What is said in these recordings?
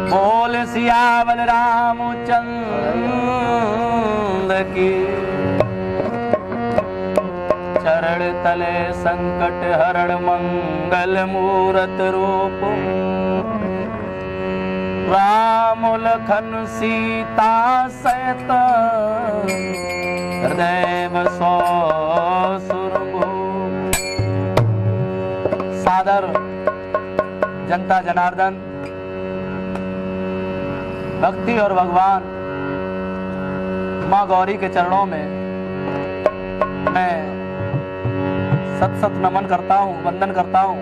बोल सियावर रामचंद्र की। चरण तले संकट हरण मंगल मूरत रूप। राम लखन सीता सहित हृदय बसो सुरभूप। सादर जनता जनार्दन, भक्ति और भगवान माँ गौरी के चरणों में मैं सत सत नमन करता हूँ, वंदन करता हूँ।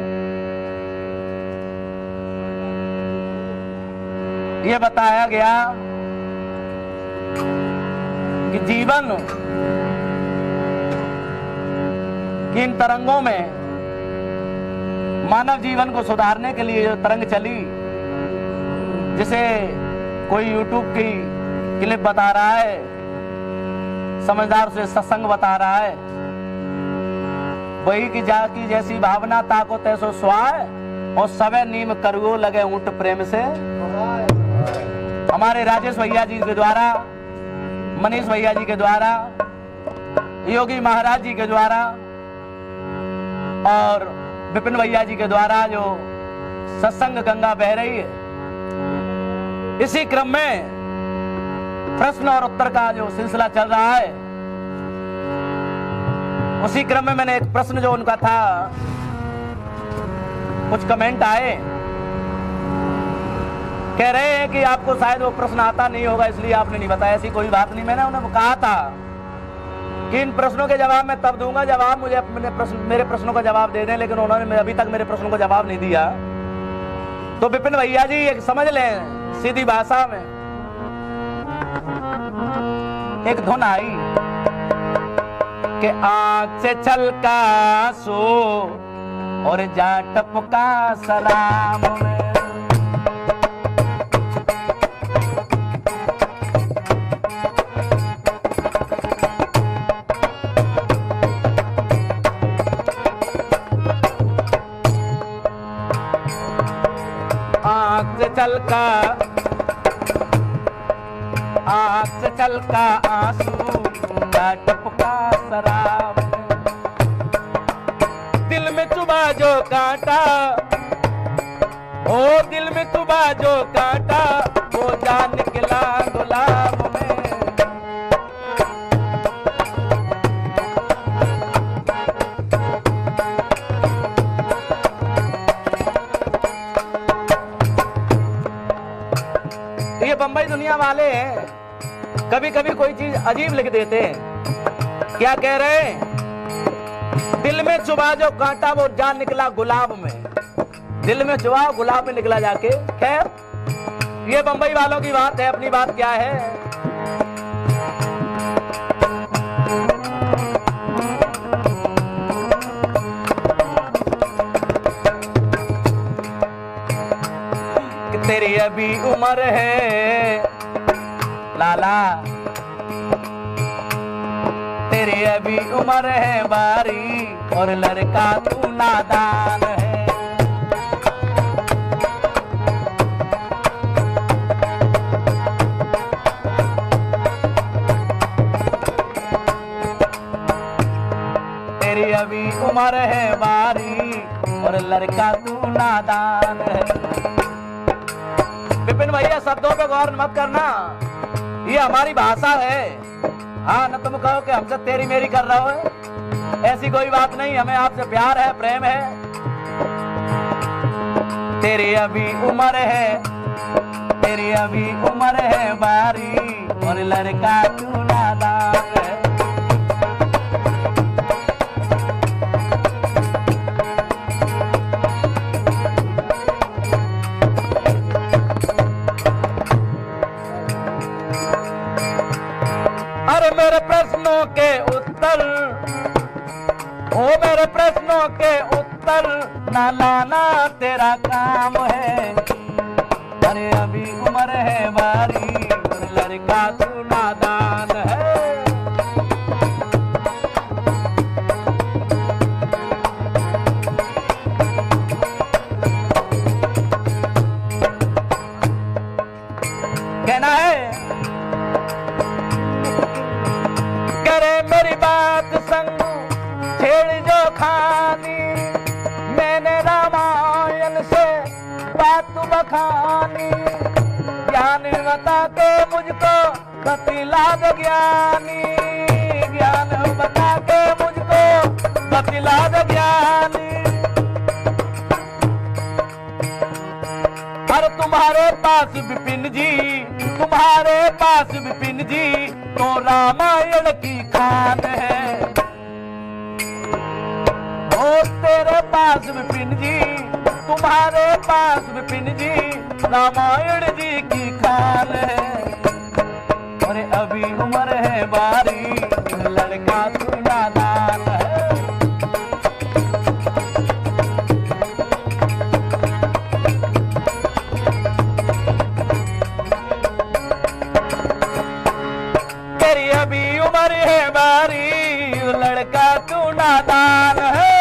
ये बताया गया कि जीवन की इन तरंगों में मानव जीवन को सुधारने के लिए जो तरंग चली, जिसे कोई यूट्यूब की क्लिप बता रहा है, समझदार से सत्संग बता रहा है, वही की जाकी जैसी भावना ताको तैसो स्वाय, और सबे नीम करगो लगे ऊंट प्रेम से। हमारे राजेश भैया जी के द्वारा, मनीष भैया जी के द्वारा, योगी महाराज जी के द्वारा और विपिन भैया जी के द्वारा जो सत्संग गंगा बह रही है, इसी क्रम में प्रश्न और उत्तर का जो सिलसिला चल रहा है, उसी क्रम में मैंने एक प्रश्न जो उनका था, कुछ कमेंट आए, कह रहे हैं कि आपको शायद वो प्रश्न आता नहीं होगा इसलिए आपने नहीं बताया। ऐसी कोई बात नहीं, मैंने उन्हें कहा था कि इन प्रश्नों के जवाब मैं तब दूंगा जवाब मुझे मेरे प्रश्नों का जवाब दे दें, लेकिन उन्होंने अभी तक मेरे प्रश्नों का जवाब नहीं दिया। तो विपिन भैया जी एक समझ लें सीधी भाषा में, एक धुन आई कि आंख से छलका सो और जा टपका सलाम में। आँख से छलका आंसू का टपका शराब, दिल में चुभा जो कांटा, ओ दिल में चुभा जो कांटा, वो जान निकला गुलाब में। ये बंबई दुनिया वाले हैं, कभी कभी कोई चीज अजीब लिख देते हैं। क्या कह रहे हैं? दिल में चुभा जो कांटा वो जान निकला गुलाब में। दिल में चुभा गुलाब में निकला जाके। खैर ये बंबई वालों की बात है, अपनी बात क्या है। तेरी अभी उम्र है लाला, तेरी अभी उम्र है बारी, और लड़का तू नादान है। तेरी अभी उम्र है बारी, और लड़का तू नादान है। विपिन भैया शब्दों पे गौर मत करना, ये हमारी भाषा है। हाँ न तुम कहो कि हमसे तेरी मेरी कर रहे हो, ऐसी कोई बात नहीं। हमें आपसे प्यार है, प्रेम है। तेरी अभी उम्र है, तेरी अभी उम्र है बारी, और लड़का तू नादान है। मेरे प्रश्नों के उत्तर, ओ मेरे प्रश्नों के उत्तर ना लाना तेरा काम है। अरे अभी उम्र है बारी, लड़का तू नादान है। ज्ञानी, ज्ञान बता के मुझको बतला दो ज्ञानी, ज्ञान बता के मुझको बतला दो ज्ञानी। अरे तुम्हारे पास विपिन जी, तुम्हारे पास विपिन जी तो रामायण की खान है। ओ तेरे पास विपिन जी, तुम्हारे पास विपिन जी रामायण जी की खान है। अरे अभी उम्र है बारी, लड़का तू नादान है। तेरी अभी उम्र है बारी, लड़का तू नादान है।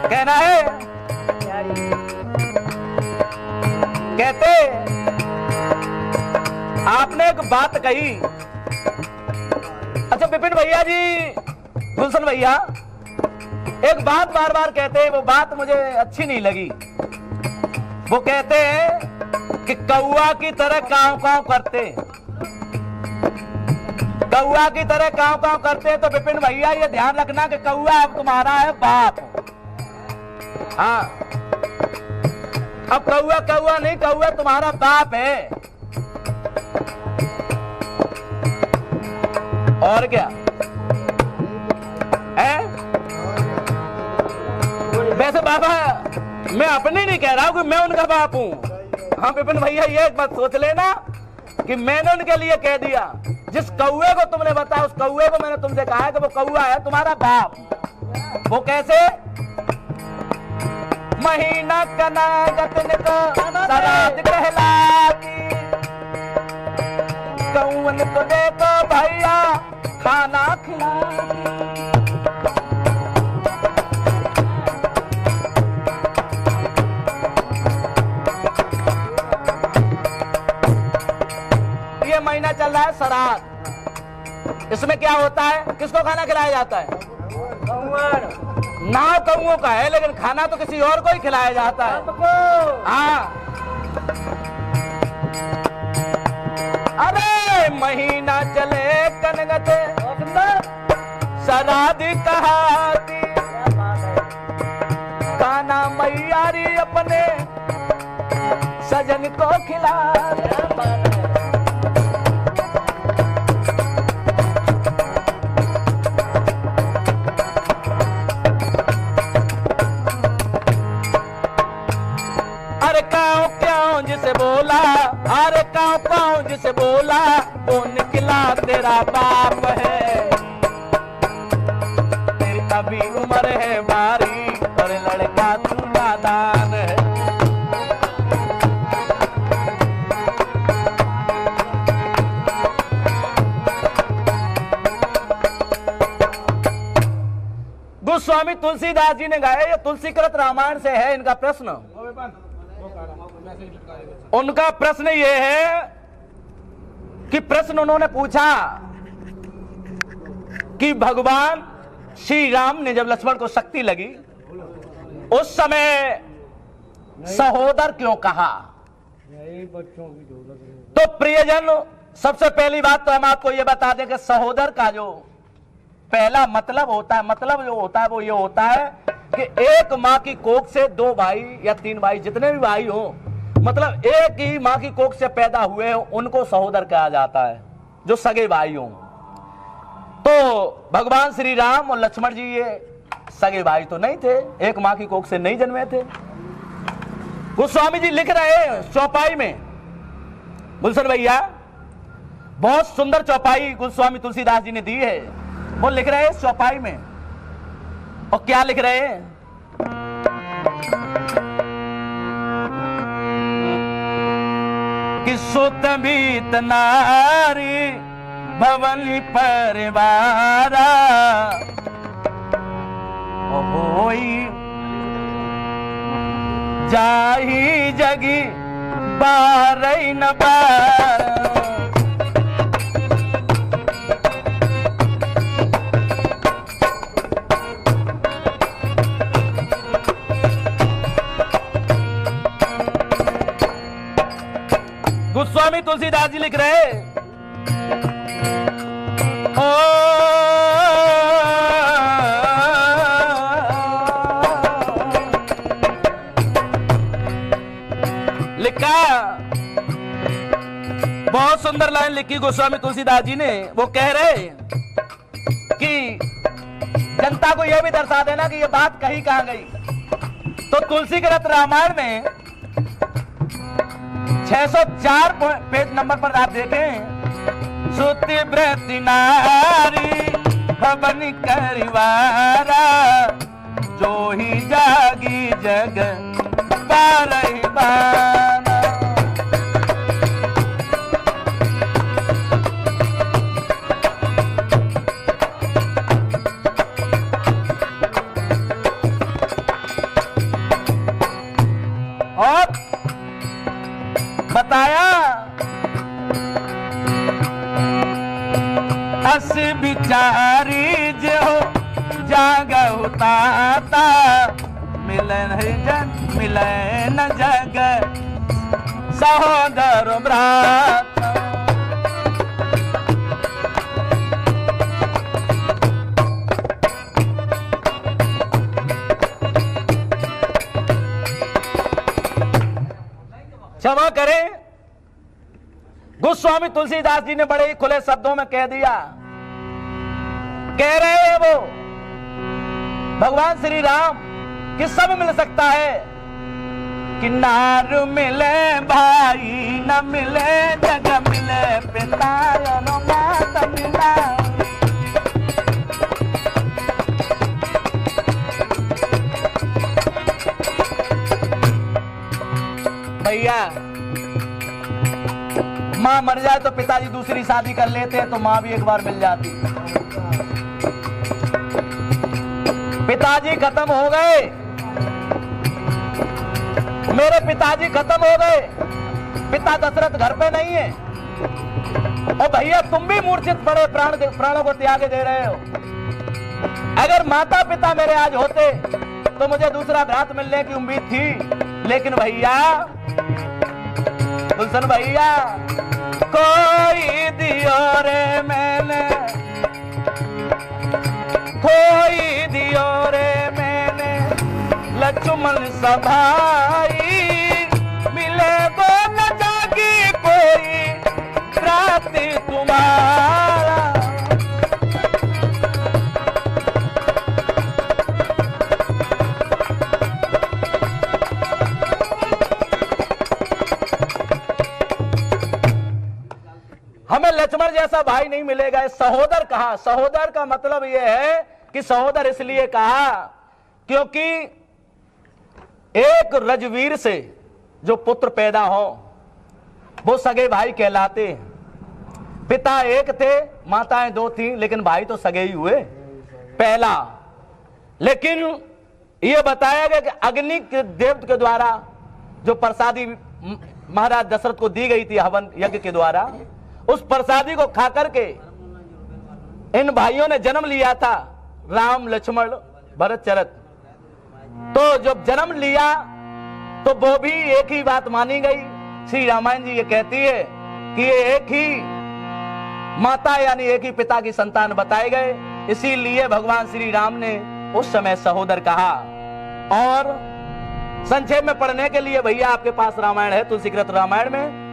कहना है, कहते आपने एक बात कही। अच्छा विपिन भैया जी, गुलशन भैया, एक बात बार बार कहते, वो बात मुझे अच्छी नहीं लगी। वो कहते हैं कि कौआ की तरह कांव कांव करते, कौआ की तरह कांव कांव करते। तो विपिन भैया ये ध्यान रखना कि कौआ अब तुम्हारा है बाप। हाँ, अब कौआ कौआ नहीं, कौआ तुम्हारा बाप है। और क्या है? वैसे बाबा मैं अपने नहीं कह रहा हूं कि मैं उनका बाप हूं। हाँ विपिन भैया ये मत सोच लेना कि मैंने उनके लिए कह दिया। जिस कौए को तुमने बताया उस कौए को मैंने तुमसे कहा है कि वो कौआ है तुम्हारा बाप। वो कैसे? महीना कनागतन को सराद कहलाती, कौवन को देखो भैया खाना खिलाती। ये महीना चल रहा है सराद, इसमें क्या होता है? किसको खाना खिलाया जाता है? नाव कौओं का है, लेकिन खाना तो किसी और को ही खिलाया जाता है। हाँ, अरे महीना चले कनगत सराद कहाती, खाना मैयारी अपने सजन को खिला। जिसे बोला, अरे काऊ काऊ जिसे बोला वो निकला तेरा बाप है। तेरी अभी उम्र है बारी, और लड़का तू नादान है। गोस्वामी तुलसीदास जी ने गाया, ये तुलसीकृत रामायण से है इनका प्रश्न। उनका प्रश्न ये है कि प्रश्न उन्होंने पूछा कि भगवान श्री राम ने जब लक्ष्मण को शक्ति लगी उस समय सहोदर क्यों कहा? तो प्रियजन, सबसे पहली बात तो हम आपको ये बता दें कि सहोदर का जो पहला मतलब होता है, मतलब जो होता है वो ये होता है कि एक माँ की कोख से 2 भाई या 3 भाई, जितने भी भाई हो, मतलब एक ही माँ की कोख से पैदा हुए हो, उनको सहोदर कहा जाता है, जो सगे भाई हो। तो भगवान श्री राम और लक्ष्मण जी ये सगे भाई तो नहीं थे, एक माँ की कोख से नहीं जन्मे थे। गोस्वामी जी लिख रहे हैं चौपाई में, गुलशन भैया बहुत सुंदर चौपाई गोस्वामी तुलसीदास जी ने दी है। वो लिख रहे हैं चौपाई में, और क्या लिख रहे हैं? कि सुत बीत नारी भवनी परिवारा होई जाही जगी बारई न बार। गोस्वामी तुलसीदास जी लिख रहे ओ लिखा, बहुत सुंदर लाइन लिखी गोस्वामी तुलसीदास जी ने। वो कह रहे कि जनता को यह भी दर्शा देना कि ये बात कहीं कहां गई। तो तुलसी के रत्न रामायण में 604 पेज नंबर पर आप देखें, सुति व्रति नारी भवन करिवारा, जो ही जागी जग बारही बार। और बताया अस बिचारी जो जागहु ताता, मिलन जन मिलन जग सहोदर भ्राता। क्षमा करें, गोस्वामी तुलसीदास जी ने बड़े ही खुले शब्दों में कह दिया। कह रहे हैं वो भगवान श्री राम कि सब मिल सकता है, कि नार मिले भाई न मिले जग मिले पिता न माता मिला। भैया मां मर जाए तो पिताजी दूसरी शादी कर लेते हैं, तो मां भी एक बार मिल जाती। पिताजी खत्म हो गए, मेरे पिताजी खत्म हो गए, पिता दशरथ घर पे नहीं है, और भैया तुम भी मूर्छित पड़े प्राणों को त्याग दे रहे हो। अगर माता पिता मेरे आज होते तो मुझे दूसरा भ्रात मिलने की उम्मीद थी, लेकिन भैया गुलशन भैया कोई दियो रे मैंने, कोई दियो रे मैंने लक्ष्मण सभाई, मिले वो न जागी कोई प्राप्ति तुम्हारा। हमें लक्ष्मण जैसा भाई नहीं मिलेगा। सहोदर कहा, सहोदर का मतलब यह है कि सहोदर इसलिए कहा क्योंकि एक रजवीर से जो पुत्र पैदा हो वो सगे भाई कहलाते हैं। पिता एक थे, माताएं दो थी, लेकिन भाई तो सगे ही हुए पहला। लेकिन यह बताया गया कि अग्नि के देव के द्वारा जो प्रसादी महाराज दशरथ को दी गई थी हवन यज्ञ के द्वारा, उस प्रसादी को खा करके इन भाइयों ने जन्म लिया था, राम लक्ष्मण भरत चरत। तो जब जन्म लिया तो वो भी एक ही बात मानी गई। श्री रामायण जी ये कहती है कि ये एक ही माता यानी एक ही पिता की संतान बताए गए, इसीलिए भगवान श्री राम ने उस समय सहोदर कहा। और संक्षेप में पढ़ने के लिए भैया आपके पास रामायण है, तुलसीकृत रामायण में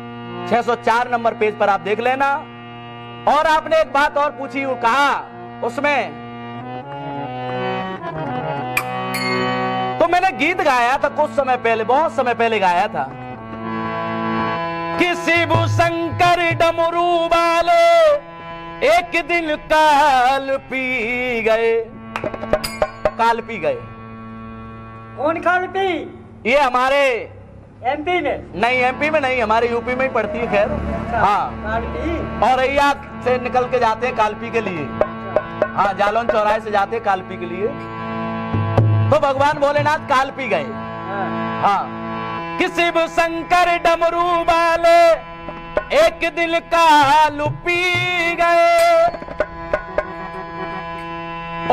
604 नंबर पेज पर आप देख लेना। और आपने एक बात और पूछी, वो कहा उसमें तो मैंने गीत गाया था कुछ समय पहले, बहुत समय पहले गाया था कि शिव शंकर डमरू वाले एक दिन काल पी गए। काल पी गए, कौन काल पी? ये हमारे एमपी में नहीं, एमपी में नहीं, हमारे यूपी में ही पड़ती है। खैर हाँ, और रैया से निकल के जाते हैं कालपी के लिए। हाँ, जालौन चौराहे से जाते हैं कालपी के लिए। तो भगवान भोलेनाथ कालपी गए। हाँ, कि शिव शंकर डमरू वाले एक दिन काल पी गए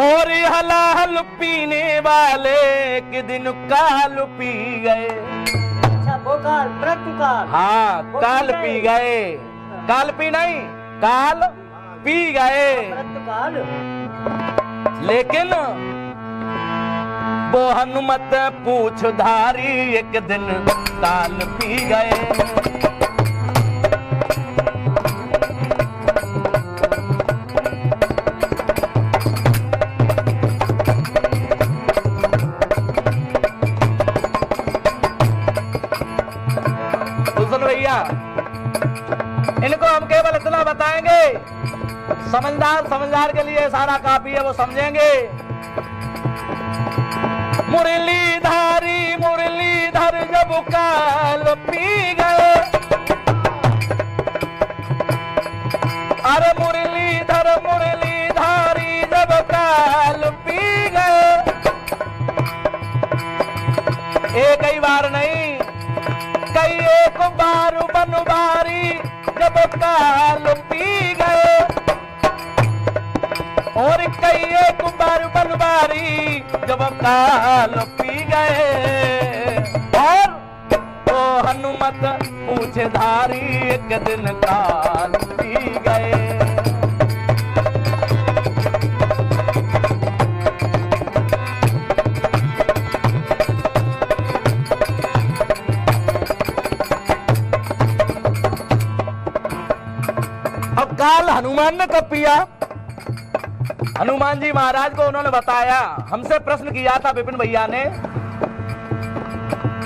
और हलाहल पीने वाले एक दिन काल पी गए। अच्छा वो काल मृत्यु काल। हाँ वो काल पी पी गए। गए, काल पी नहीं काल पी गए। मृत्यु काल। लेकिन वो हनुमत पूछधारी एक दिन काल पी गए। भैया इनको हम केवल इतना बताएंगे, समझदार के लिए सारा काफी है, वो समझेंगे। मुरलीधर जब काल पी गए, अरे मुरलीधारी जब काल पी गए, एक ही बार नहीं कई एक बार बनवारी जब काल पी गए, और कई एक बार बनवारी जब काल पी गए, और वो हनुमत पूछधारी एक दिन काल पी गए। काल हनुमान ने कब पिया? हनुमान जी महाराज को उन्होंने बताया, हमसे प्रश्न किया था विपिन भैया ने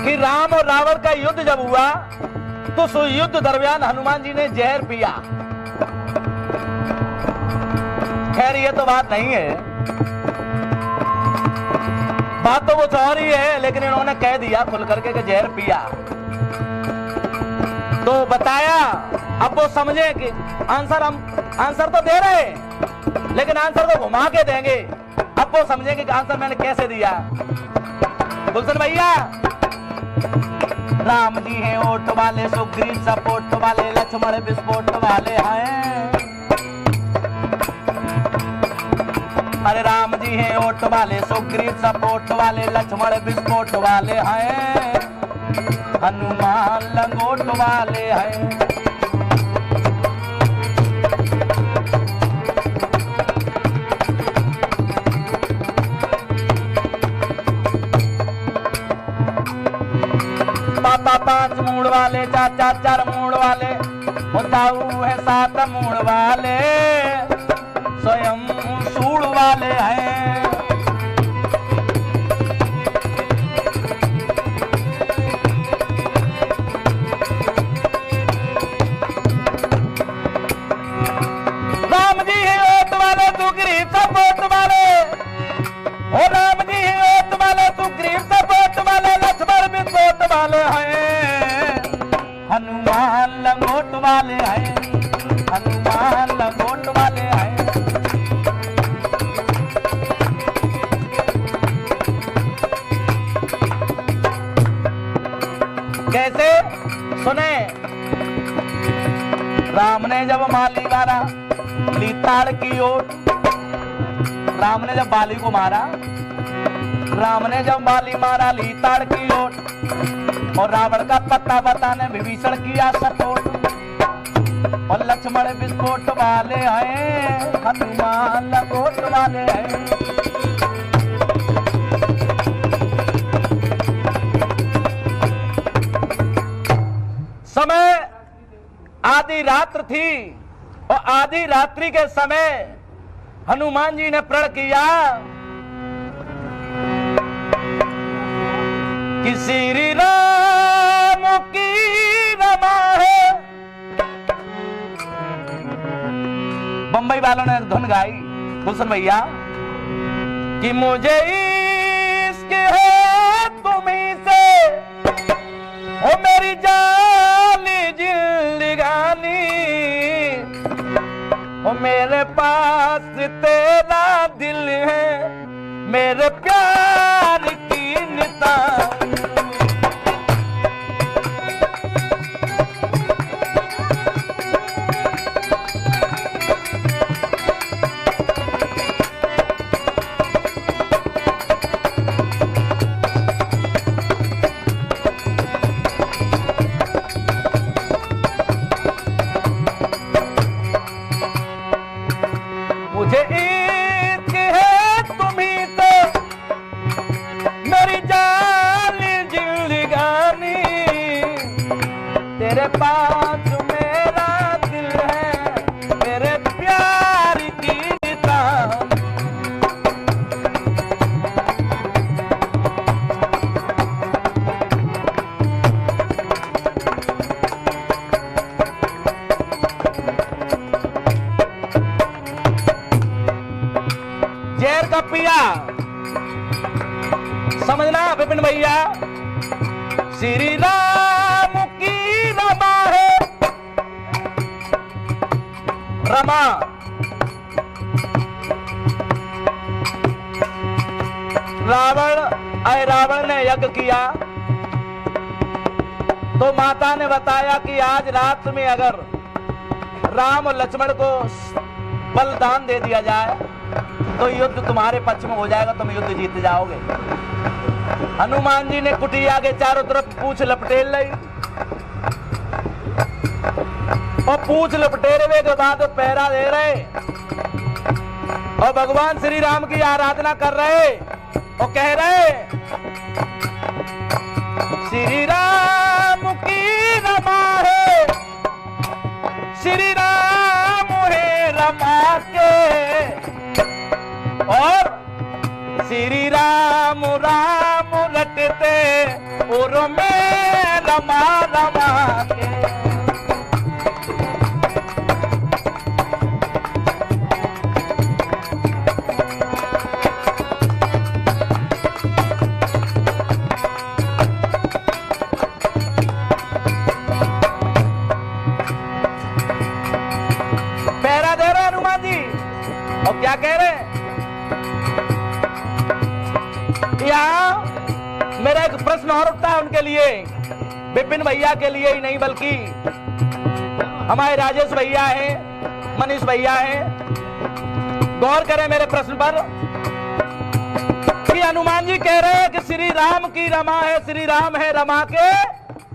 कि राम और रावण का युद्ध जब हुआ तो उस युद्ध दरमियान हनुमान जी ने जहर पिया। खैर ये तो बात नहीं है, बात तो कुछ और ही है, लेकिन इन्होंने कह दिया खुल करके कि जहर पिया। तो बताया, अब वो समझे कि आंसर तो दे रहे हैं, लेकिन आंसर को घुमा के देंगे। अब वो समझेंगे कि आंसर मैंने कैसे दिया। गुलशन भैया, राम जी हैं ओट वाले, सुग्रीव सपोर्ट वाले, लक्ष्मण विस्फोट वाले हैं। अरे राम जी हैं ओट वाले, सुग्रीव सपोर्ट वाले, लक्ष्मण विस्फोट वाले हैं, हनुमान लंगोट वाले हैं। पापा 5 मूड वाले, चाचा 4 मूड वाले, दाऊ है 7 मूड वाले, स्वयं सूड वाले हैं। राम जी है ओट वाले, सुग्रीव सपोर्ट वाले, ओ राम जी है ओट वाले, सुग्रीव सपोर्ट वाले, लक्ष्मण विस्फोट वाले हैं, हनुमान लंगोट वाले हैं, हनुमान लंगोट वाले हैं। कैसे सुने? राम ने जब माली मारा लीताड़ की ओट, राम ने जब बाली को मारा, राम ने जब बाली मारा लीताड़ की ओट, और रावण का पत्ता बताने विभीषण किया सपोर्ट, और लक्ष्मण विस्फोट वाले हैं, हनुमान लंगोट वाले हैं। समय आधी रात्र थी, और आधी रात्रि के समय हनुमान जी ने प्रण किया कि श्री राम की रमा है। बंबई वालों ने धुन गाई, गुलशन भैया, कि मुझे इश्क है तुम्हीं से, ओ मेरी जानी जिंदगानी, ओ मेरे पास तेरा दिल है, मेरे प्यार की निशानी। तेरे पास मेरा दिल है, मेरे प्यार की गीता। जहर का पिया समझना विपिन भैया, श्री राम की रमा है, रमा। रावण ने यज्ञ किया तो माता ने बताया कि आज रात में अगर राम और लक्ष्मण को बलिदान दे दिया जाए तो युद्ध तुम्हारे पक्ष में हो जाएगा, तुम युद्ध जीत जाओगे। हनुमान जी ने कुटिया के चारों तरफ पूंछ लपटेल ली और पूंछ लपटेरे के बाद पहरा दे रहे और भगवान श्री राम की आराधना कर रहे और कह रहे, श्री राम की रमा है, श्री राम है रमा के, और श्री राम राम रटते और मैं रमा रमा के। पहरा दे रहे हनुमान जी और क्या कह रहे हैं, यहाँ मेरा एक प्रश्न और उठता है उनके लिए, विपिन भैया के लिए ही नहीं बल्कि हमारे राजेश भैया हैं, मनीष भैया हैं। गौर करें मेरे प्रश्न पर कि हनुमान जी कह रहे हैं कि श्री राम की रमा है, श्री राम है रमा के,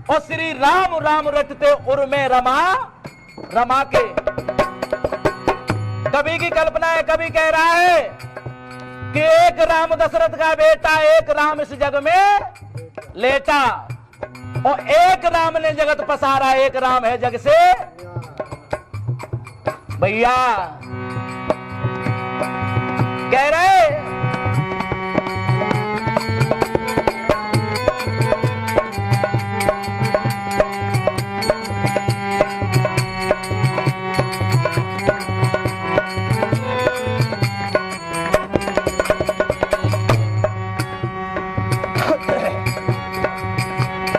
और श्री राम राम रटते उर में रमा रमा के। कवि की कल्पना है, कवि कह रहा है कि एक राम दशरथ का बेटा, एक राम इस जग में लेटा, और एक राम ने जगत पसारा, एक राम है जग से। भैया कह रहे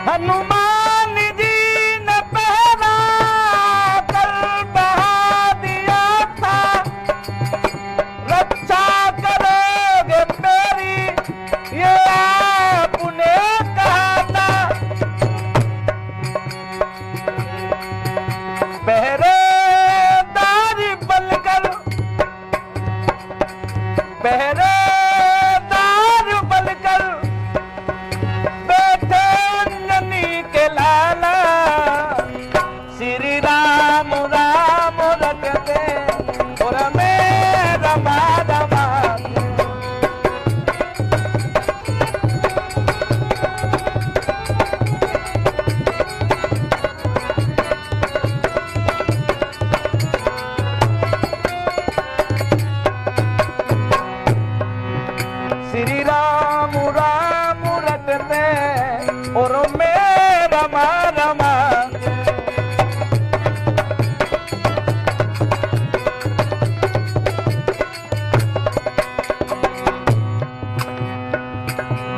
हनुमान जी ने पहरा कर बहा दिया था, रक्षा करोगे मेरी ये आपने कहा था। पहरेदारी बनकर, पहरेदार बनकर बैठे अंजनी के लाला, श्री राम राम रटते और मैं रमा रमा। श्री राम राम रटते और मैं रमा रमा।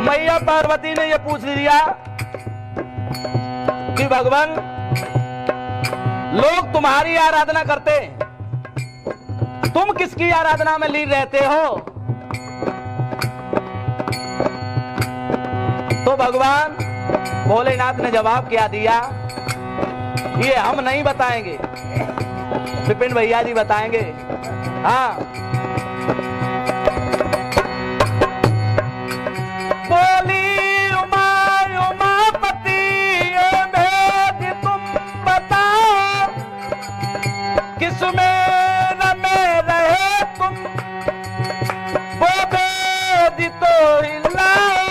मैया पार्वती ने यह पूछ लिया कि भगवान लोग तुम्हारी आराधना करते हैं, तुम किसकी आराधना में लीन रहते हो? तो भगवान भोलेनाथ ने जवाब क्या दिया, ये हम नहीं बताएंगे, विपिन भैया जी बताएंगे। हाँ, बोली उमा उमापति ये भेद तुम बताओ, किसमें रमे रहे तुम, वो भेद तो हिलाओ।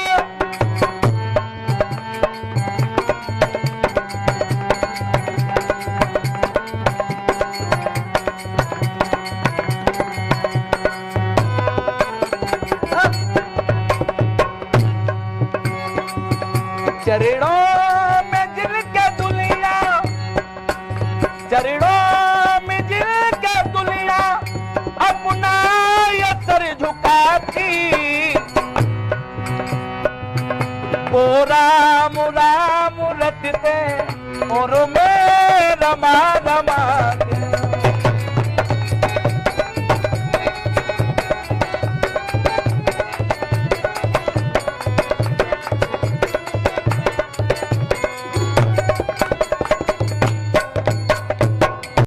चरणों में जिनके दुनिया अपना ये सर झुकाती, वो राम राम रटते और मैं